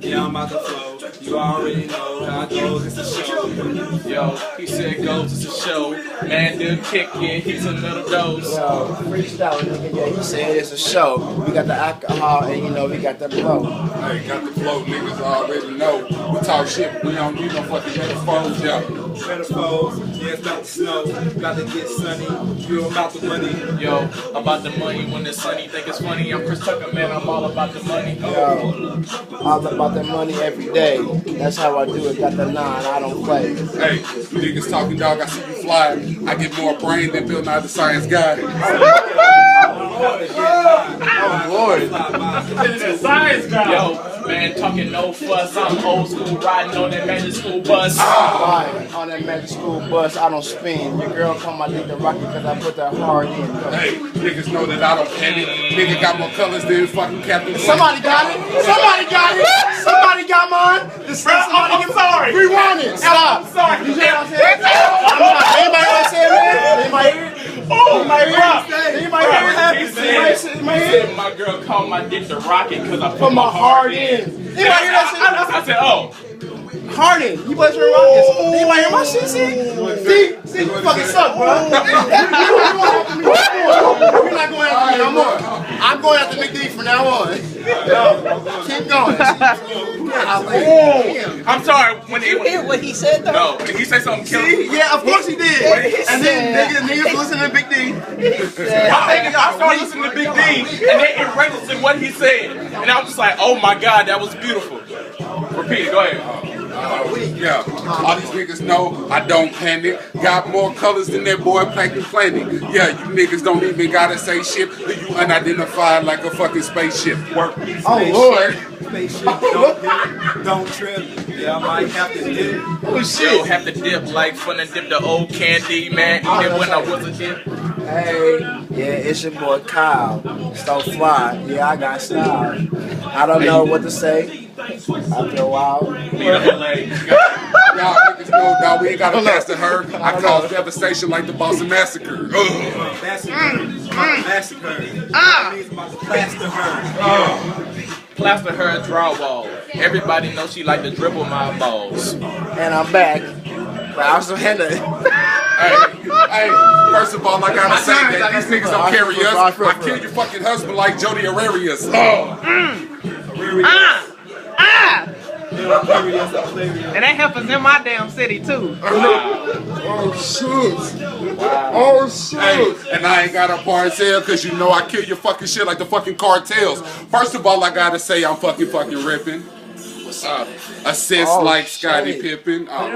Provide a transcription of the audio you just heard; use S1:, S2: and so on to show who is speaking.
S1: Yeah, I'm about to flow. You already know how it goes. It's a show.
S2: Yo, he said goes, it's a show. Man, did kick it, he's in the middle dose.
S3: Yo, freestyle, nigga. Yeah, he said it's a show. We got the alcohol and you know we got the blow.
S4: Hey, got the flow, niggas already know. We talk shit, but we don't need no fucking metaphors, yo.
S1: Metaphors, yeah, it's about to snow. About to get sunny. You about the money.
S2: Yo, about the money when it's sunny, think it's funny. I'm Chris Tucker, man, I'm all about the money.
S3: Yo, all about the money every day. That's how I do it. Got the 9, I don't play.
S4: Hey, you niggas talking dog, I see you fly. I get more brain than Bill Nye the Science Guy.
S3: Oh Lord.
S2: Yo, man, talking no fuss. I'm old school, riding on that magic school bus.
S3: Right, on that magic school bus, I don't spin. Your girl call my dick the rocket because I put that hard in.
S4: Hey, niggas know that I don't panic. Nigga got more colors than fucking Captain.
S3: Somebody got it. Somebody got it. Somebody got mine.
S2: I'm sorry.
S3: Rewind it. Stop.
S2: I'm sorry.
S3: You hear what I'm saying? Anybody want to say it, man? Anybody hear it?
S2: Oh, my God.
S3: Anybody hear it?
S2: He said my girl called my dick the rocket because I
S3: Put my heart in. Anybody hear that shit?
S2: I said, oh.
S3: Harden, you boys for rockets. Anybody hear my shit? See, you fucking suck, bro. You're not going after me no more. I'm going after Big D from now on. Keep going.
S2: I'm sorry. When
S5: You hear what he said though?
S2: no, did he say something killing?
S3: Yeah, of course he did. And then niggas listen to Big D.
S2: I started listening to Big D, and then it registered what he said, and I was just like, "Oh my God, that was beautiful." Repeat it. Go ahead.
S4: Yeah, all these niggas know I don't panic. Got more colors than that boy Plankton Planet. Yeah, you niggas don't even gotta say shit. You unidentified like a fucking spaceship. Work.
S3: Oh Lord.
S1: Spaceship, don't trip. Yeah, I might have to dip.
S3: Oh
S2: Yo,
S3: shit.
S2: have to dip like fun and dip the old candy, man. Eat it when I was a dip.
S3: Hey, yeah, it's your boy Kyle. So fly. Yeah, I got style. I don't know what to say. After a while.
S2: Meet up in LA.
S4: Y'all niggas know dog, we ain't gotta pass to her. I cause devastation like the Boston Massacre.
S1: Massacre. Means about to plaster her.
S2: Plaster her drywall. Everybody knows she like to dribble my balls.
S3: And I'm back. But I also had to.
S4: Hey, first of all, I gotta say that these niggas don't carry us. I kill your fucking husband like Jody Arias.
S5: And that happens in my damn city too.
S4: Oh shit. Oh shit. Hey, and I ain't got a parcel cause you know I kill your fucking shit like the fucking cartels. First of all, I gotta say I'm fucking ripping. Assist like Scottie Pippen. Oh,